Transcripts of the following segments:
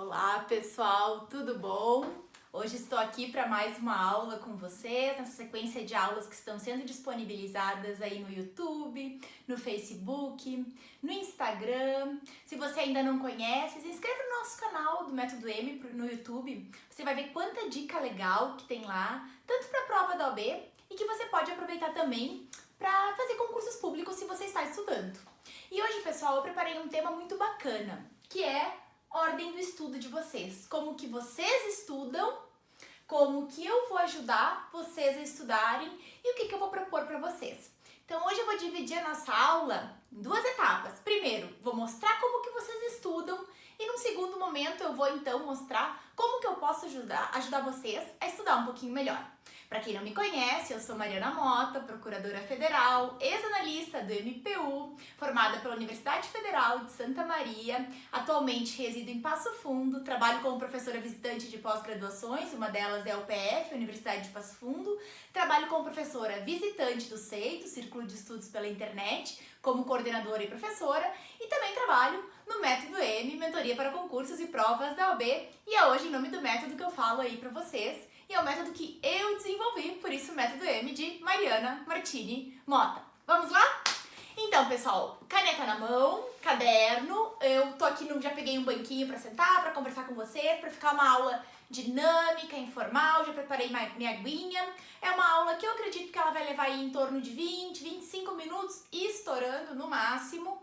Olá pessoal, tudo bom? Hoje estou aqui para mais uma aula com vocês, nessa sequência de aulas que estão sendo disponibilizadas aí no YouTube, no Facebook, no Instagram. Se você ainda não conhece, se inscreva no nosso canal do Método M no YouTube. Você vai ver quanta dica legal que tem lá, tanto para a prova da OAB e que você pode aproveitar também para fazer concursos públicos se você está estudando. E hoje, pessoal, eu preparei um tema muito bacana, que é ordem do estudo de vocês. Como que vocês estudam, como que eu vou ajudar vocês a estudarem e o que eu vou propor para vocês. Então hoje eu vou dividir a nossa aula em duas etapas. Primeiro, vou mostrar como que vocês estudam e num segundo momento eu vou então mostrar como que eu posso ajudar vocês a estudar um pouquinho melhor. Para quem não me conhece, eu sou Mariana Mota, procuradora federal, ex-analista do MPU, formada pela Universidade Federal de Santa Maria, atualmente resido em Passo Fundo, trabalho como professora visitante de pós-graduações, uma delas é a UPF, Universidade de Passo Fundo, trabalho como professora visitante do CEI, do Círculo de Estudos pela Internet, como coordenadora e professora, e também trabalho no Método M, mentoria para concursos e provas da OAB, e é hoje em nome do método que eu falo aí para vocês. E é o método que eu desenvolvi, por isso o método M de Mariana Martini Mota. Vamos lá? Então, pessoal, caneta na mão, caderno, eu tô aqui, já peguei um banquinho para sentar, para conversar com vocês, para ficar uma aula dinâmica, informal, já preparei minha aguinha. É uma aula que eu acredito que ela vai levar aí em torno de 20, 25 minutos, estourando no máximo.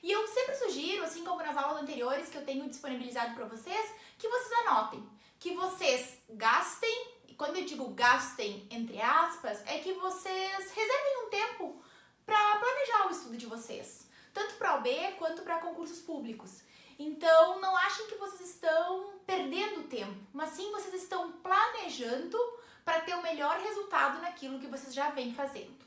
E eu sempre sugiro, assim como nas aulas anteriores que eu tenho disponibilizado para vocês, que vocês anotem, que vocês gastem, e quando eu digo gastem entre aspas, é que vocês reservem um tempo para planejar o estudo de vocês, tanto para a OAB quanto para concursos públicos. Então não achem que vocês estão perdendo tempo, mas sim vocês estão planejando para ter o melhor resultado naquilo que vocês já vêm fazendo.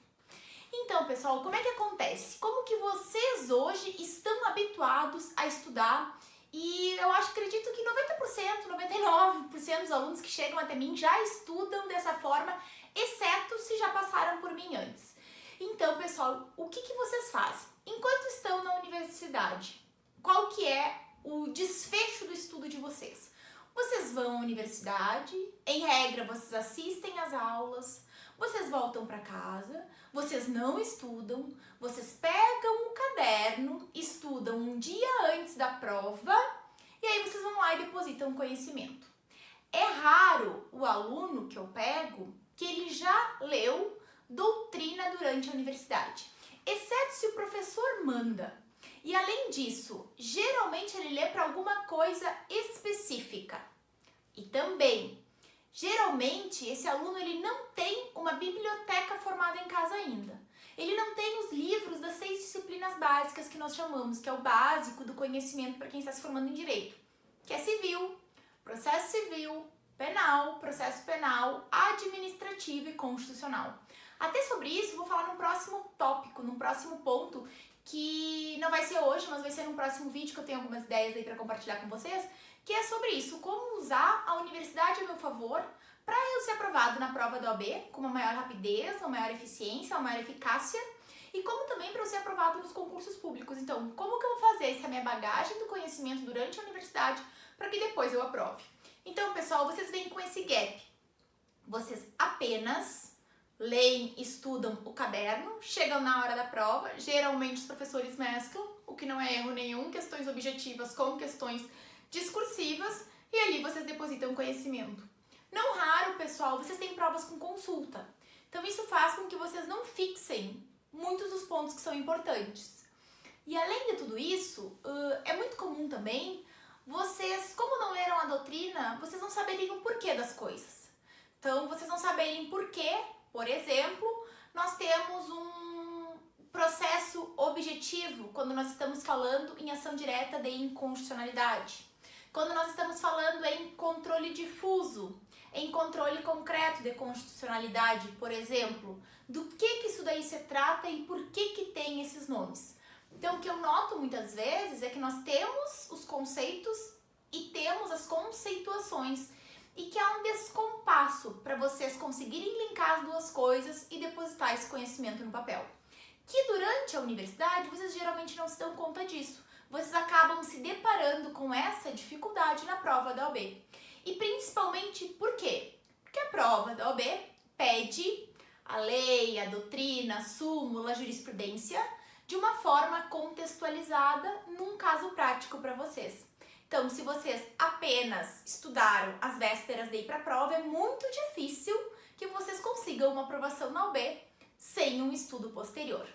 Então, pessoal, como é que acontece? Como que vocês hoje estão habituados a estudar? E eu acredito que 90%, 99% dos alunos que chegam até mim já estudam dessa forma, exceto se já passaram por mim antes. Então, pessoal, o que vocês fazem? Enquanto estão na universidade, qual que é o desfecho do estudo de vocês? Vocês vão à universidade, em regra vocês assistem às aulas, vocês voltam para casa, vocês não estudam, vocês pegam o caderno, estudam um dia antes da prova e aí vocês vão lá e depositam conhecimento. É raro o aluno que eu pego que ele já leu doutrina durante a universidade, exceto se o professor manda. E além disso, geralmente ele lê para alguma coisa específica. E também, geralmente, esse aluno ele não tem uma biblioteca formada em casa ainda. Ele não tem os livros das 6 disciplinas básicas que nós chamamos, que é o básico do conhecimento para quem está se formando em direito, que é civil, processo civil, penal, processo penal, administrativo e constitucional. Até sobre isso, vou falar num próximo tópico, num próximo ponto, que não vai ser hoje, mas vai ser num próximo vídeo que eu tenho algumas ideias aí para compartilhar com vocês, que é sobre isso, como usar a universidade a meu favor para eu ser aprovado na prova da OAB com uma maior rapidez, uma maior eficiência, uma maior eficácia e como também para eu ser aprovado nos concursos públicos. Então, como que eu vou fazer essa minha bagagem do conhecimento durante a universidade para que depois eu aprove? Então, pessoal, vocês vêm com esse gap. Vocês apenas leem, estudam o caderno, chegam na hora da prova, geralmente os professores mesclam, o que não é erro nenhum, questões objetivas com questões discursivas, e ali vocês depositam conhecimento. Não raro, pessoal, vocês têm provas com consulta. Então isso faz com que vocês não fixem muitos dos pontos que são importantes. E além de tudo isso, é muito comum também vocês, como não leram a doutrina, vocês não saberem o porquê das coisas. Então vocês não saberem porquê, por exemplo, nós temos um processo objetivo quando nós estamos falando em ação direta de inconstitucionalidade. Quando nós estamos falando em controle difuso, em controle concreto de constitucionalidade, por exemplo, do que isso daí se trata e por que tem esses nomes. Então, o que eu noto muitas vezes é que nós temos os conceitos e temos as conceituações e que há um descompasso para vocês conseguirem linkar as duas coisas e depositar esse conhecimento no papel. Que durante a universidade vocês geralmente não se dão conta disso. vocês acabam se deparando com essa dificuldade na prova da OAB. E principalmente por quê? Porque a prova da OAB pede a lei, a doutrina, a súmula, a jurisprudência de uma forma contextualizada num caso prático para vocês. Então, se vocês apenas estudaram as vésperas de ir para a prova, é muito difícil que vocês consigam uma aprovação na OAB sem um estudo posterior.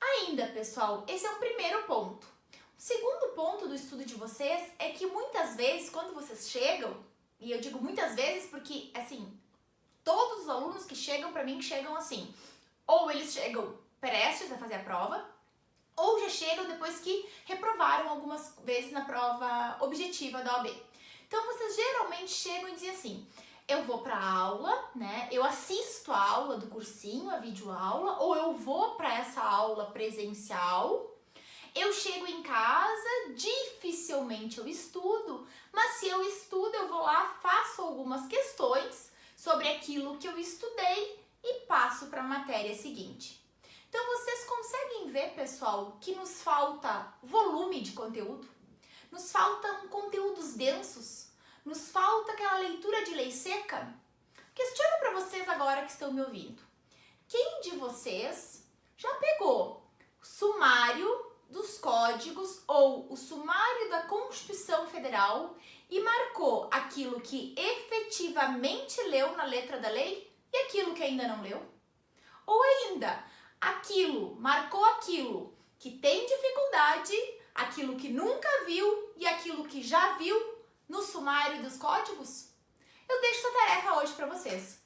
Ainda, pessoal, esse é o primeiro ponto. O segundo ponto do estudo de vocês é que muitas vezes, quando vocês chegam, e eu digo muitas vezes porque, assim, todos os alunos que chegam para mim chegam assim, ou eles chegam prestes a fazer a prova, ou já chegam depois que reprovaram algumas vezes na prova objetiva da OAB. Então, vocês geralmente chegam e dizem assim, eu vou para a aula, né? Eu assisto a aula do cursinho, a videoaula, ou eu vou para essa aula presencial. Eu chego em casa, dificilmente eu estudo, mas se eu estudo, eu vou lá, faço algumas questões sobre aquilo que eu estudei e passo para a matéria seguinte. Então, vocês conseguem ver, pessoal, que nos falta volume de conteúdo, nos faltam conteúdos densos, nos falta aquela leitura de lei seca? Questiono para vocês agora que estão me ouvindo. Quem de vocês já pegou o sumário dos códigos ou o sumário da Constituição Federal e marcou aquilo que efetivamente leu na letra da lei e aquilo que ainda não leu? Ou ainda, marcou aquilo que tem dificuldade, aquilo que nunca viu e aquilo que já viu no sumário dos códigos? Eu deixo essa tarefa hoje para vocês.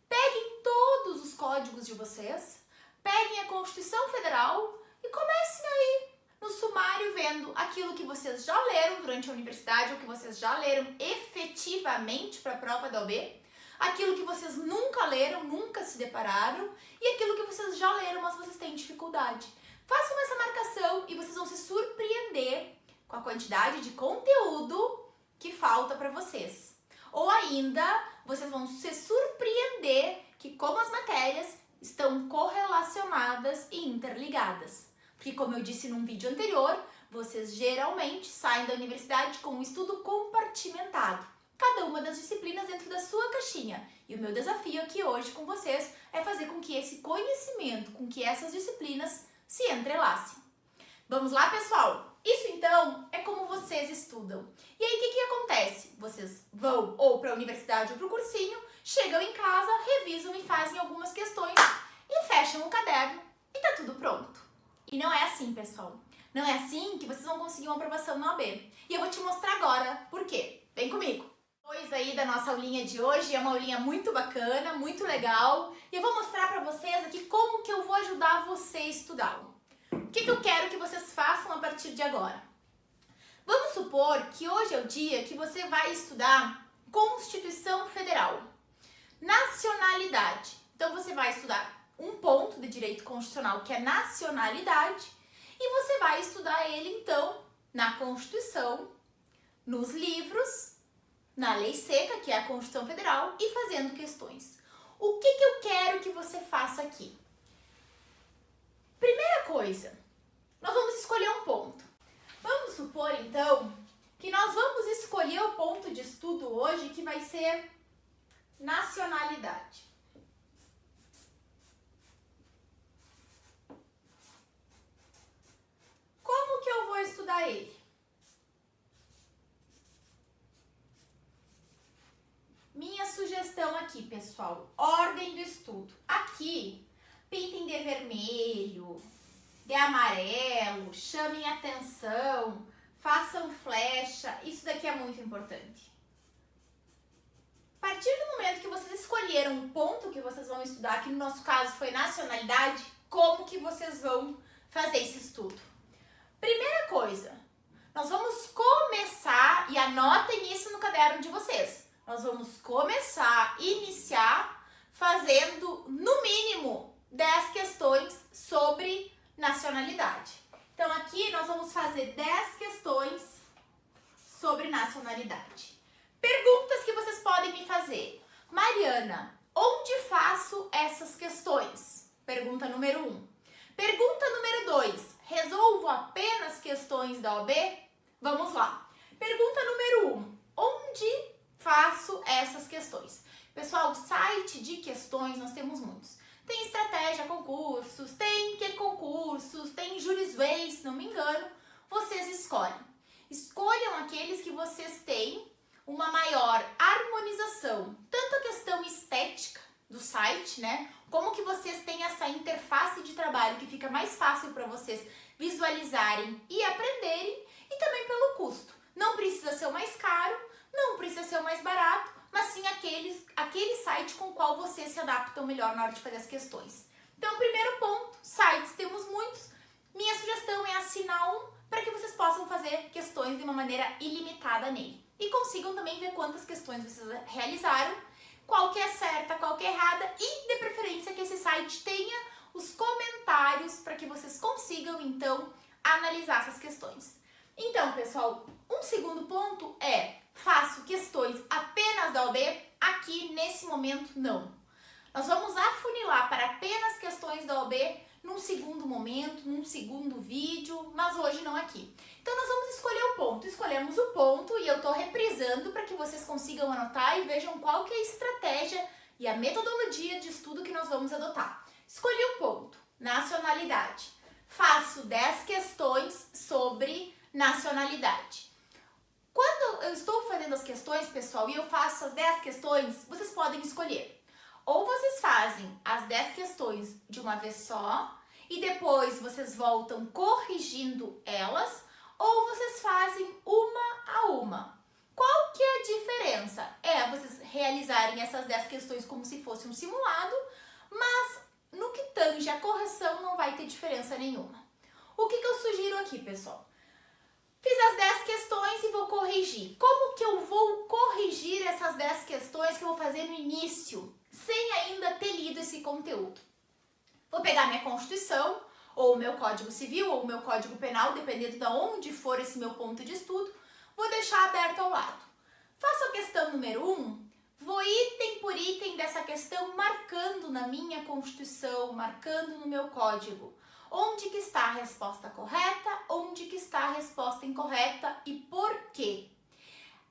Peguem todos os códigos de vocês, peguem a Constituição Federal e comecem aí no sumário vendo aquilo que vocês já leram durante a universidade ou que vocês já leram efetivamente para a prova da OAB, aquilo que vocês nunca leram, nunca se depararam e aquilo que vocês já leram, mas vocês têm dificuldade. Façam essa marcação e vocês vão se surpreender com a quantidade de conteúdo que falta para vocês. Ou ainda, vocês vão se surpreender que como as matérias estão correlacionadas e interligadas. Porque como eu disse num vídeo anterior, vocês geralmente saem da universidade com um estudo compartimentado. Cada uma das disciplinas dentro da sua caixinha. E o meu desafio aqui hoje com vocês é fazer com que esse conhecimento, com que essas disciplinas se entrelacem. Vamos lá, pessoal? Isso então é como vocês estudam. E aí o que acontece? Vocês vão ou para a universidade ou para o cursinho, chegam em casa, revisam e fazem algumas questões e fecham o caderno e tá tudo pronto. E não é assim, pessoal. Não é assim que vocês vão conseguir uma aprovação na OAB. E eu vou te mostrar agora por quê. Vem comigo! Depois aí da nossa aulinha de hoje, é uma aulinha muito bacana, muito legal. E eu vou mostrar para vocês aqui como que eu vou ajudar você a estudar. O que eu quero que vocês façam a partir de agora? Vamos supor que hoje é o dia que você vai estudar Constituição Federal, nacionalidade. Então você vai estudar um ponto de direito constitucional que é nacionalidade e você vai estudar ele então na Constituição, nos livros, na lei seca, que é a Constituição Federal, e fazendo questões. O que eu quero que você faça aqui? Primeira coisa, nós vamos escolher um ponto. Vamos supor, então, que nós vamos escolher o ponto de estudo hoje que vai ser nacionalidade. Como que eu vou estudar ele? Minha sugestão aqui, pessoal, ordem do estudo. Aqui, pintem de vermelho, de amarelo, chamem atenção, façam flecha, isso daqui é muito importante. A partir do momento que vocês escolheram um ponto que vocês vão estudar, que no nosso caso foi nacionalidade, como que vocês vão fazer esse estudo? Primeira coisa, nós vamos começar, e anotem isso no caderno de vocês, nós vamos começar, iniciar, fazendo no mínimo 10 questões sobre nacionalidade. Então aqui nós vamos fazer 10 questões sobre nacionalidade. Perguntas que vocês podem me fazer. Mariana, onde faço essas questões? Pergunta número 1. Pergunta número 2. Resolvo apenas questões da OAB? Vamos lá. Pergunta número 1. Onde faço essas questões? Pessoal, site de questões nós temos muitos. Tem Estratégia Concursos, tem Que Concursos, tem Jurisway, se não me engano. Vocês escolhem. Escolham aqueles que vocês têm uma maior harmonização. Tanto a questão estética do site, né? Como que vocês têm essa interface de trabalho que fica mais fácil para vocês visualizarem e aprenderem. E também pelo custo. Não precisa ser o mais caro, não precisa ser o mais barato, mas sim aquele site com o qual vocês se adaptam melhor na hora de fazer as questões. Então, primeiro ponto, sites temos muitos. Minha sugestão é assinar um para que vocês possam fazer questões de uma maneira ilimitada nele. E consigam também ver quantas questões vocês realizaram, qual que é certa, qual que é errada e, de preferência, que esse site tenha os comentários para que vocês consigam, então, analisar essas questões. Então, pessoal, um segundo ponto é: faço questões apenas da OAB? Aqui, nesse momento, não. Nós vamos afunilar para apenas questões da OAB num segundo momento, num segundo vídeo, mas hoje não aqui. Então, nós vamos escolher o ponto. Escolhemos o ponto e eu estou reprisando para que vocês consigam anotar e vejam qual que é a estratégia e a metodologia de estudo que nós vamos adotar. Escolhi o ponto, nacionalidade. Faço 10 questões sobre nacionalidade. Quando eu estou fazendo as questões, pessoal, e eu faço as 10 questões, vocês podem escolher. Ou vocês fazem as 10 questões de uma vez só e depois vocês voltam corrigindo elas, ou vocês fazem uma a uma. Qual que é a diferença? É vocês realizarem essas 10 questões como se fosse um simulado, mas no que tange a correção não vai ter diferença nenhuma. O que eu sugiro aqui, pessoal? Fiz as 10 questões e vou corrigir. Como que eu vou corrigir essas 10 questões que eu vou fazer no início, sem ainda ter lido esse conteúdo? Vou pegar minha Constituição, ou o meu Código Civil, ou o meu Código Penal, dependendo de onde for esse meu ponto de estudo, vou deixar aberto ao lado. Faço a questão número 1, vou item por item dessa questão marcando na minha Constituição, marcando no meu Código. Onde que está a resposta correta, onde que está a resposta incorreta e por quê?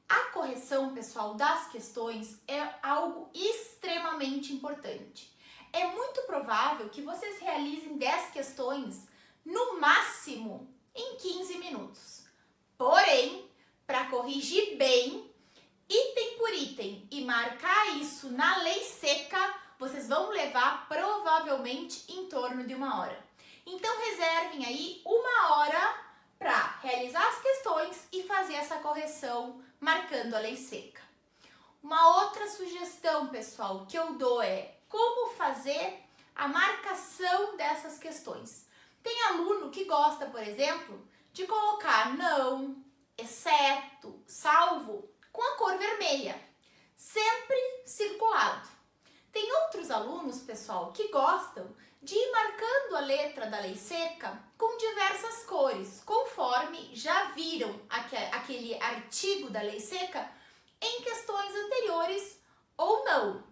A correção, pessoal, das questões é algo extremamente importante. É muito provável que vocês realizem 10 questões, no máximo, em 15 minutos. Porém, para corrigir bem, item por item, e marcar isso na lei seca, vocês vão levar provavelmente em torno de 1 hora. Então, reservem aí 1 hora para realizar as questões e fazer essa correção marcando a lei seca. Uma outra sugestão, pessoal, que eu dou é como fazer a marcação dessas questões. Tem aluno que gosta, por exemplo, de colocar não, exceto, salvo com a cor vermelha, sempre circulado. Tem outros alunos, pessoal, que gostam de ir marcando a letra da lei seca com diversas cores, conforme já viram aquele artigo da lei seca em questões anteriores ou não.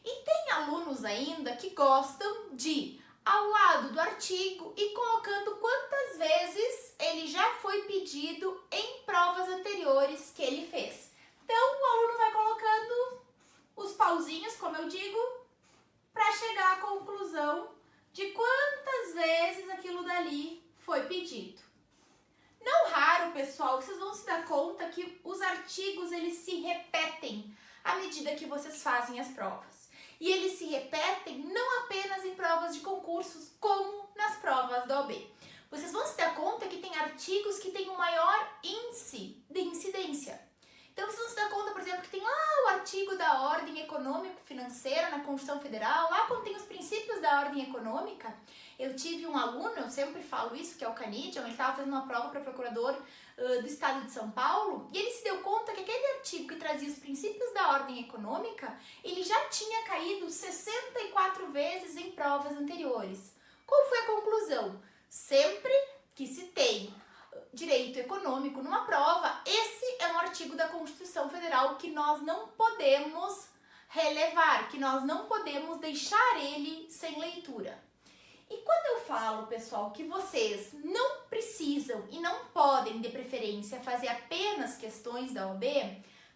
E tem alunos ainda que gostam de, ao lado do artigo, ir colocando quantas vezes ele já foi pedido em provas anteriores que ele fez. Então, o aluno vai colocando os pauzinhos, como eu digo, para chegar à conclusão de quantas vezes aquilo dali foi pedido. Não raro, pessoal, vocês vão se dar conta que os artigos eles se repetem à medida que vocês fazem as provas. E eles se repetem não apenas em provas de concursos, como nas provas da OAB. Vocês vão se dar conta que tem artigos que têm um maior índice de incidência. Então, vocês vão se dar conta, por exemplo, que tem lá o artigo da ordem econômico-financeira na Constituição Federal, lá quando tem os princípios da ordem econômica. Eu tive um aluno, eu sempre falo isso, que é o Canidian, ele estava fazendo uma prova para procurador do estado de São Paulo, e ele se deu conta que aquele artigo que trazia os princípios da ordem econômica, ele já tinha caído 64 vezes em provas anteriores. Qual foi a conclusão? Sempre que se tem direito econômico numa prova, esse é um artigo da Constituição Federal que nós não podemos relevar, que nós não podemos deixar ele sem leitura. E quando eu falo, pessoal, que vocês não precisam e não podem, de preferência, fazer apenas questões da OAB,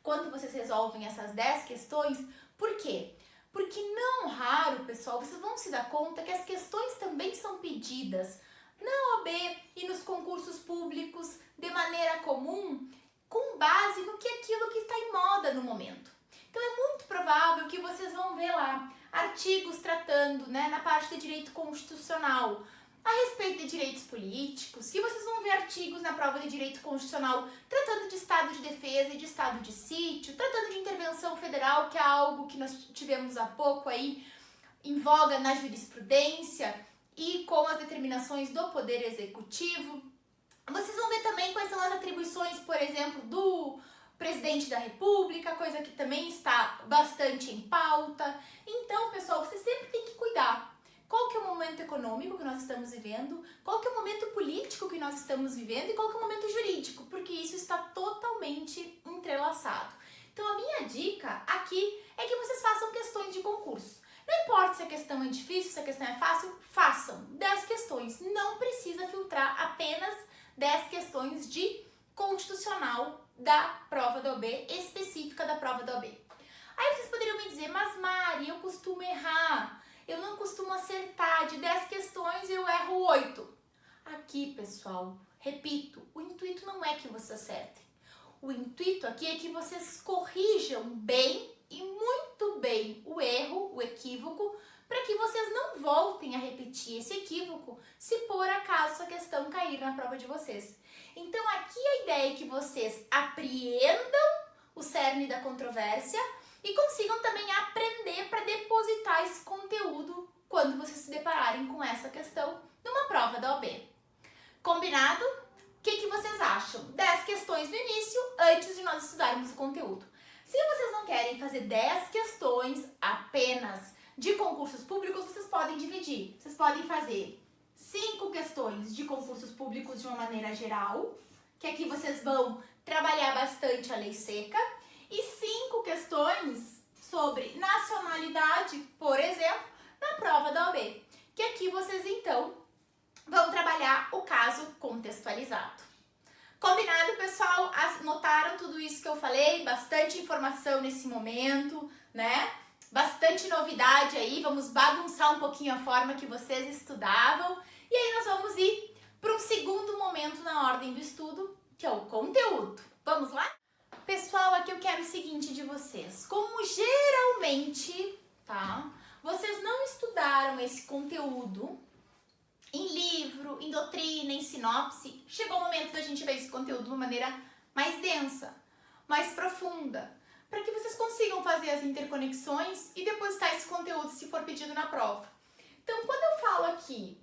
quando vocês resolvem essas 10 questões, por quê? Porque não raro, pessoal, vocês vão se dar conta que as questões também são pedidas na OAB e nos concursos públicos de maneira comum, com base no que aquilo que está em moda no momento. Então é muito provável que vocês vão ver lá artigos tratando, né, na parte de direito constitucional a respeito de direitos políticos, que vocês vão ver artigos na prova de direito constitucional tratando de estado de defesa e de estado de sítio, tratando de intervenção federal, que é algo que nós tivemos há pouco aí em voga na jurisprudência e com as determinações do Poder Executivo. Vocês vão ver também quais são as atribuições, por exemplo, do Presidente da República, coisa que também está bastante em pauta. Então, pessoal, vocês sempre têm que cuidar. Qual que é o momento econômico que nós estamos vivendo, qual que é o momento político que nós estamos vivendo e qual que é o momento jurídico, porque isso está totalmente entrelaçado. Então, a minha dica aqui é que vocês façam questões de concurso. Não importa se a questão é difícil, se a questão é fácil, façam 10 questões. Não precisa filtrar apenas 10 questões de constitucional da prova da OAB, específica da prova da OAB. Aí vocês poderiam me dizer, mas Mari, eu costumo errar, eu não costumo acertar, de 10 questões eu erro 8. Aqui, pessoal, repito, o intuito não é que vocês acertem. O intuito aqui é que vocês corrijam bem e muito bem o erro, o equívoco, para que vocês não voltem a repetir esse equívoco se por acaso a questão cair na prova de vocês. Então aqui a ideia é que vocês apreendam o cerne da controvérsia e consigam também aprender para depositar esse conteúdo quando vocês se depararem com essa questão numa prova da OAB. Combinado? O que vocês acham? 10 questões no início, antes de nós estudarmos o conteúdo. Se vocês não querem fazer 10 questões apenas de concursos públicos, vocês podem dividir. Vocês podem fazer 5 questões de concursos públicos de uma maneira geral, que aqui vocês vão trabalhar bastante a lei seca, e 5 questões sobre nacionalidade, por exemplo, na prova da OAB, que aqui vocês então vão trabalhar o caso contextualizado. Combinado, pessoal? Notaram tudo isso que eu falei? Bastante informação nesse momento, né? Bastante novidade aí, vamos bagunçar um pouquinho a forma que vocês estudavam. E aí nós vamos ir para um segundo momento na ordem do estudo, que é o conteúdo. Vamos lá? Pessoal, aqui eu quero o seguinte de vocês. Como geralmente, tá? Vocês não estudaram esse conteúdo em livro, em doutrina, em sinopse, chegou o momento da gente ver esse conteúdo de uma maneira mais densa, mais profunda, para que vocês consigam fazer as interconexões e depositar esse conteúdo se for pedido na prova. Então, quando eu falo aqui,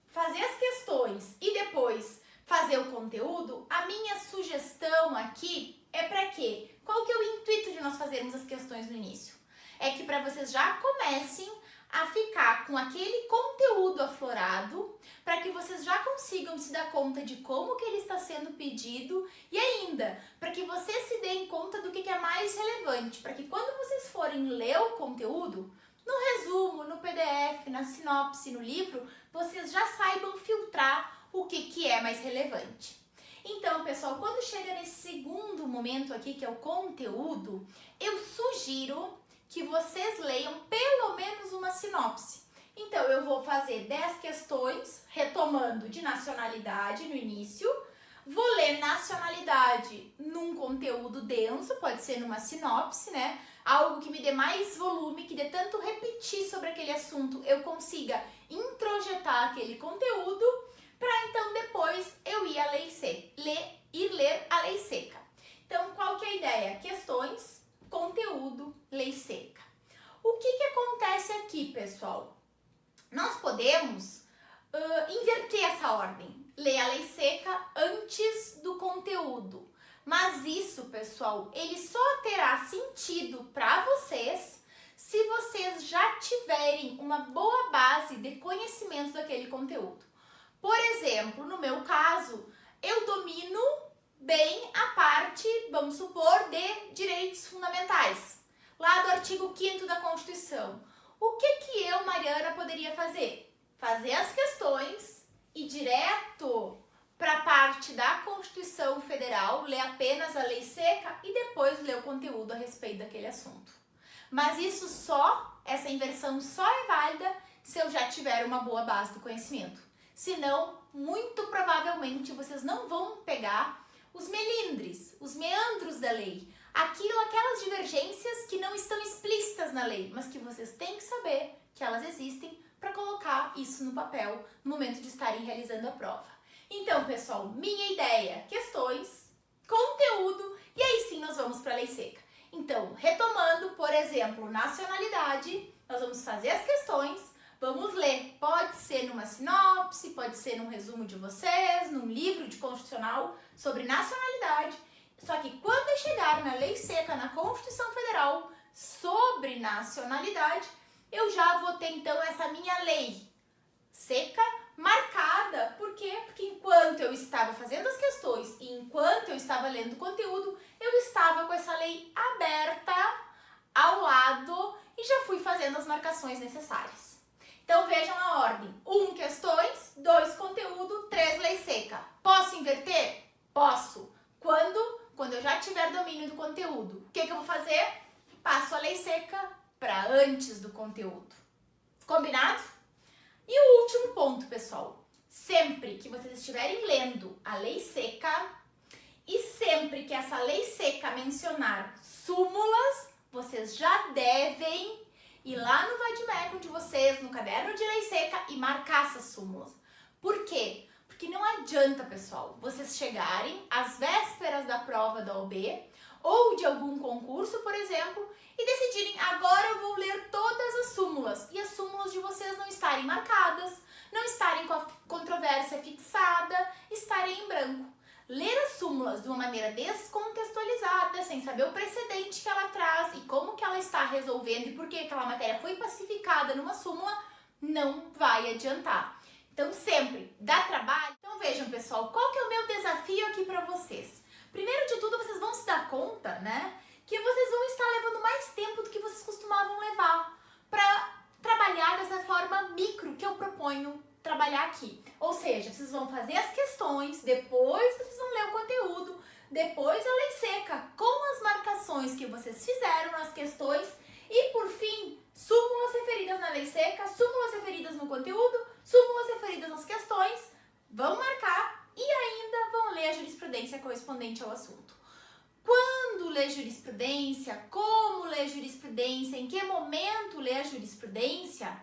fazer as questões e depois fazer o conteúdo, a minha sugestão aqui é para quê? Qual que é o intuito de nós fazermos as questões no início? É que para vocês já comecem a ficar com aquele conteúdo aflorado, para que vocês já consigam se dar conta de como que ele está sendo pedido e ainda, para que vocês se deem conta do que é mais relevante, para que quando vocês forem ler o conteúdo, no resumo, no PDF, na sinopse, no livro, vocês já saibam filtrar o que é mais relevante. Então, pessoal, quando chega nesse segundo momento aqui, que é o conteúdo, eu sugiro que vocês leiam pelo menos uma sinopse. Então, eu vou fazer 10 questões, retomando de nacionalidade no início. Vou ler nacionalidade num conteúdo denso, pode ser numa sinopse, né? Algo que me dê mais volume, que dê tanto repetir sobre aquele assunto, eu consiga introjetar aquele conteúdo, para então depois eu ir ler a lei seca. Então, qual que é a ideia? Questões, conteúdo, lei seca. O que acontece aqui, pessoal? Nós podemos inverter essa ordem, ler a lei seca antes do conteúdo. Mas isso, pessoal, ele só terá sentido para vocês se vocês já tiverem uma boa base de conhecimento daquele conteúdo. Por exemplo, no meu caso, eu domino bem a parte, vamos supor, de direitos fundamentais, lá do artigo 5º da Constituição. O que eu, Mariana, poderia fazer? fazer as questões e direto para a parte da Constituição Federal, ler apenas a lei seca e depois ler o conteúdo a respeito daquele assunto. Mas essa inversão só é válida se eu já tiver uma boa base do conhecimento. Senão, muito provavelmente, vocês não vão pegar os melindres, os meandros da lei. Aquelas divergências que não estão explícitas na lei, mas que vocês têm que saber que elas existem para colocar isso no papel no momento de estarem realizando a prova. Então, pessoal, minha ideia, questões, conteúdo, e aí sim nós vamos para a lei seca. Então, retomando, por exemplo, nacionalidade, nós vamos fazer as questões, vamos ler. Pode ser numa sinopse, pode ser num resumo de vocês, num livro de constitucional sobre nacionalidade. Só que quando eu chegar na lei seca, na Constituição Federal, sobre nacionalidade, eu já vou ter então essa minha lei seca marcada. Por quê? Porque enquanto eu estava fazendo as questões e enquanto eu estava lendo o conteúdo, eu estava com essa lei aberta ao lado e já fui fazendo as marcações necessárias. Então vejam a ordem: 1 questões, 2 conteúdo, 3 lei seca. Posso inverter? Posso. Quando eu já tiver domínio do conteúdo. O que eu vou fazer? Passo a lei seca para antes do conteúdo. Combinado? E o último ponto, pessoal. Sempre que vocês estiverem lendo a lei seca e sempre que essa lei seca mencionar súmulas, vocês já devem ir lá no Vademecum de vocês, no caderno de lei seca e marcar essas súmulas. Por quê? Porque não adianta, pessoal, vocês chegarem às vésperas da prova da OAB ou de algum concurso, por exemplo, e decidirem: agora eu vou ler todas as súmulas, e as súmulas de vocês não estarem marcadas, não estarem com a controvérsia fixada, estarem em branco. Ler as súmulas de uma maneira descontextualizada, sem saber o precedente que ela traz e como que ela está resolvendo e por que aquela matéria foi pacificada numa súmula, não vai adiantar. Então sempre dá trabalho. Então vejam, pessoal, qual que é o meu desafio aqui para vocês? Primeiro de tudo, vocês vão se dar conta, né, que vocês vão estar levando mais tempo do que vocês costumavam levar para trabalhar dessa forma micro que eu proponho trabalhar aqui. Ou seja, vocês vão fazer as questões, depois vocês vão ler o conteúdo, depois a lei seca, com as marcações que vocês fizeram nas questões e, por fim, súmulas referidas na lei seca, súmulas referidas no conteúdo, súmulas referidas nas questões, vão marcar e ainda vão ler a jurisprudência correspondente ao assunto. Quando ler jurisprudência, como ler jurisprudência, em que momento ler a jurisprudência,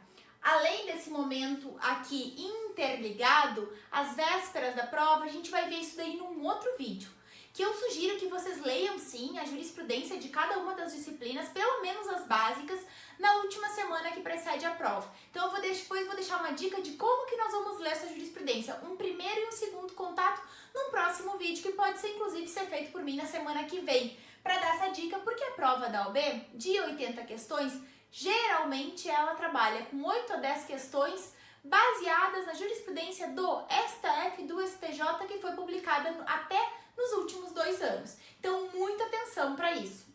além desse momento aqui interligado, às vésperas da prova, a gente vai ver isso daí num outro vídeo, que eu sugiro que vocês leiam sim a jurisprudência de cada uma das disciplinas, pelo menos as básicas, na última semana que precede a prova. Então depois vou deixar uma dica de como que nós vamos ler essa jurisprudência, um primeiro e um segundo contato num próximo vídeo, que pode ser inclusive ser feito por mim na semana que vem, para dar essa dica, porque a prova da OAB, de 80 questões, geralmente ela trabalha com 8 a 10 questões baseadas na jurisprudência do STF e do STJ, que foi publicada até nos últimos 2 anos. Então, muita atenção para isso.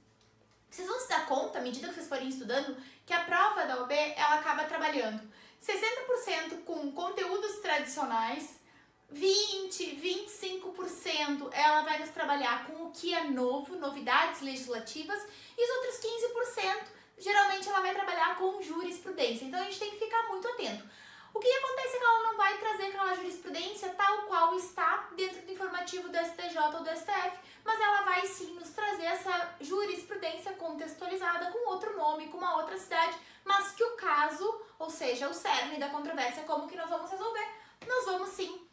Vocês vão se dar conta, à medida que vocês forem estudando, que a prova da OAB, ela acaba trabalhando 60% com conteúdos tradicionais, 25% ela vai nos trabalhar com o que é novo, novidades legislativas, e os outros 15% geralmente ela vai trabalhar com jurisprudência. Então a gente tem que ficar muito atento. O que acontece é que ela não vai trazer aquela jurisprudência tal qual está dentro do informativo do STJ ou do STF, mas ela vai sim nos trazer essa jurisprudência contextualizada com outro nome, com uma outra cidade, mas que o caso, ou seja, o cerne da controvérsia, como que nós vamos resolver, nós vamos sim,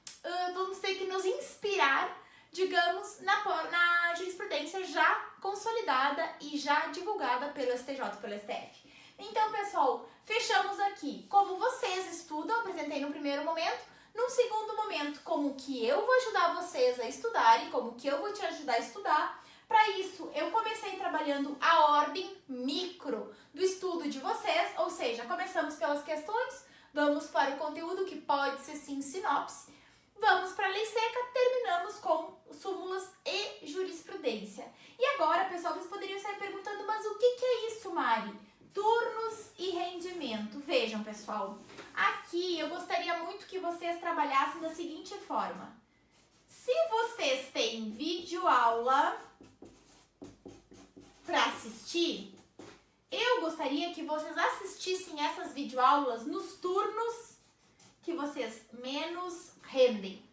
vamos ter que nos inspirar, digamos, na jurisprudência já consolidada e já divulgada pelo STJ e pelo STF. Então, pessoal, fechamos aqui como vocês estudam, apresentei no primeiro momento. Num segundo momento, como que eu vou ajudar vocês a estudar e como que eu vou te ajudar a estudar. Para isso, eu comecei trabalhando a ordem micro do estudo de vocês, ou seja, começamos pelas questões, vamos para o conteúdo, que pode ser sim sinopse, vamos para a lei seca, terminamos com súmulas e jurisprudência. E agora, pessoal, vocês poderiam estar perguntando, mas o que é isso, Mari? Turnos e rendimento. Vejam, pessoal, Aqui eu gostaria muito que vocês trabalhassem da seguinte forma. Se vocês têm videoaula para assistir, eu gostaria que vocês assistissem essas videoaulas nos turnos que vocês menos rendem.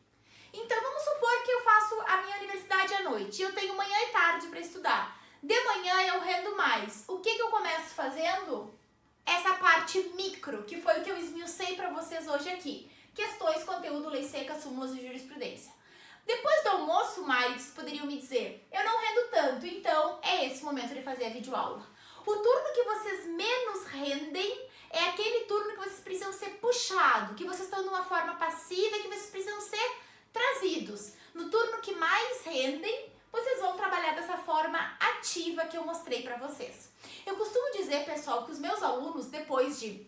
Então, vamos supor que eu faço a minha universidade à noite. Eu tenho manhã e tarde para estudar. De manhã eu rendo mais. O que eu começo fazendo? Essa parte micro, que foi o que eu esmiucei para vocês hoje aqui. Questões, conteúdo, lei seca, súmulas e jurisprudência. Depois do almoço, Mari, vocês poderiam me dizer, eu não rendo tanto, então é esse momento de fazer a videoaula. O turno que vocês menos rendem é aquele turno que vocês precisam ser puxado, que vocês estão de uma forma passiva e que vocês precisam ser trazidos. No turno que mais rendem, vocês vão trabalhar dessa forma ativa que eu mostrei para vocês. Eu costumo dizer, pessoal, que os meus alunos, depois de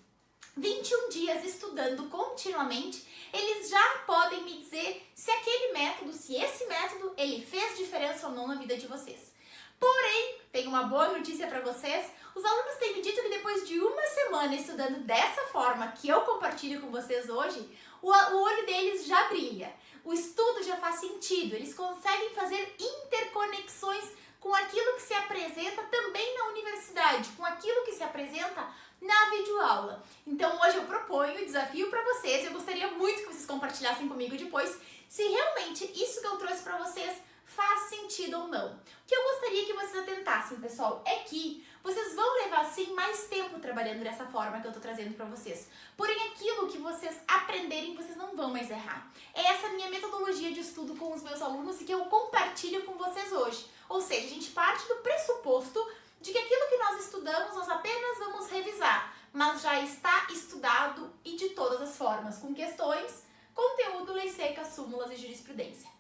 21 dias estudando continuamente, eles já podem me dizer se aquele método, se esse método, ele fez diferença ou não na vida de vocês. Porém, tenho uma boa notícia para vocês, os alunos têm me dito que depois de uma semana estudando dessa forma que eu compartilho com vocês hoje, o olho deles já brilha, o estudo já faz sentido, eles conseguem fazer interconexões com aquilo que se apresenta também na universidade, com aquilo que se apresenta na videoaula. Então hoje eu proponho o desafio para vocês, eu gostaria muito que vocês compartilhassem comigo depois se realmente isso que eu trouxe para vocês faz sentido ou não. O que eu gostaria que vocês atentassem, pessoal, é que vocês vão levar sim mais tempo trabalhando dessa forma que eu tô trazendo para vocês. Porém, aquilo que vocês aprenderem, vocês não vão mais errar. É essa minha metodologia de estudo com os meus alunos e que eu compartilho com vocês hoje. Ou seja, a gente parte do pressuposto de que aquilo que nós estudamos, nós apenas vamos revisar, mas já está estudado e de todas as formas, com questões, conteúdo, lei seca, súmulas e jurisprudência.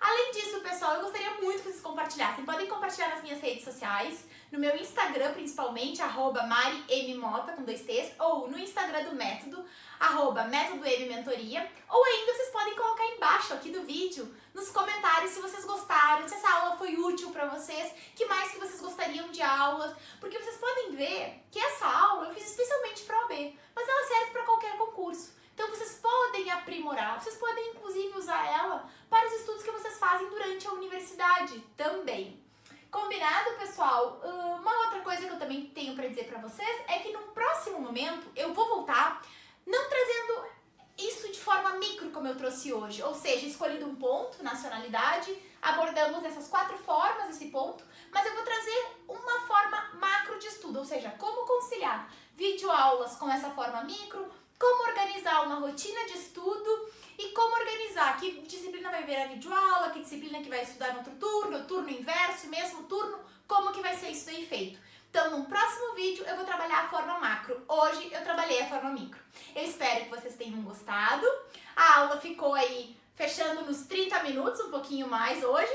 Além disso, pessoal, eu gostaria muito que vocês compartilhassem. Podem compartilhar nas minhas redes sociais, no meu Instagram principalmente, @marimmota com 2 T's, ou no Instagram do Método, @métodommentoria, ou ainda vocês podem colocar embaixo aqui do vídeo, nos comentários, se vocês gostaram, se essa aula foi útil para vocês, que mais que vocês gostariam de aulas, porque vocês podem ver que essa aula eu fiz especialmente para a OAB, mas ela serve para qualquer concurso. Então vocês podem aprimorar, vocês podem inclusive usar ela para os estudos que vocês fazem durante a universidade também. Combinado, pessoal? Uma outra coisa que eu também tenho para dizer para vocês é que num próximo momento eu vou voltar não trazendo isso de forma micro como eu trouxe hoje, ou seja, escolhido um ponto, nacionalidade, abordamos dessas 4 formas esse ponto, mas eu vou trazer uma forma macro de estudo, ou seja, como conciliar videoaulas com essa forma micro, como organizar uma rotina de estudo e como organizar que disciplina vai ver a videoaula, que disciplina que vai estudar no outro turno, turno inverso, mesmo turno, como que vai ser isso daí feito. Então, no próximo vídeo eu vou trabalhar a forma macro. Hoje eu trabalhei a forma micro. Eu espero que vocês tenham gostado. A aula ficou aí fechando nos 30 minutos, um pouquinho mais hoje.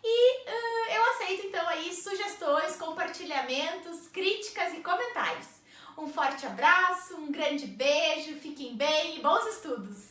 E eu aceito então aí sugestões, compartilhamentos, críticas e comentários. Um forte abraço, um grande beijo, fiquem bem e bons estudos!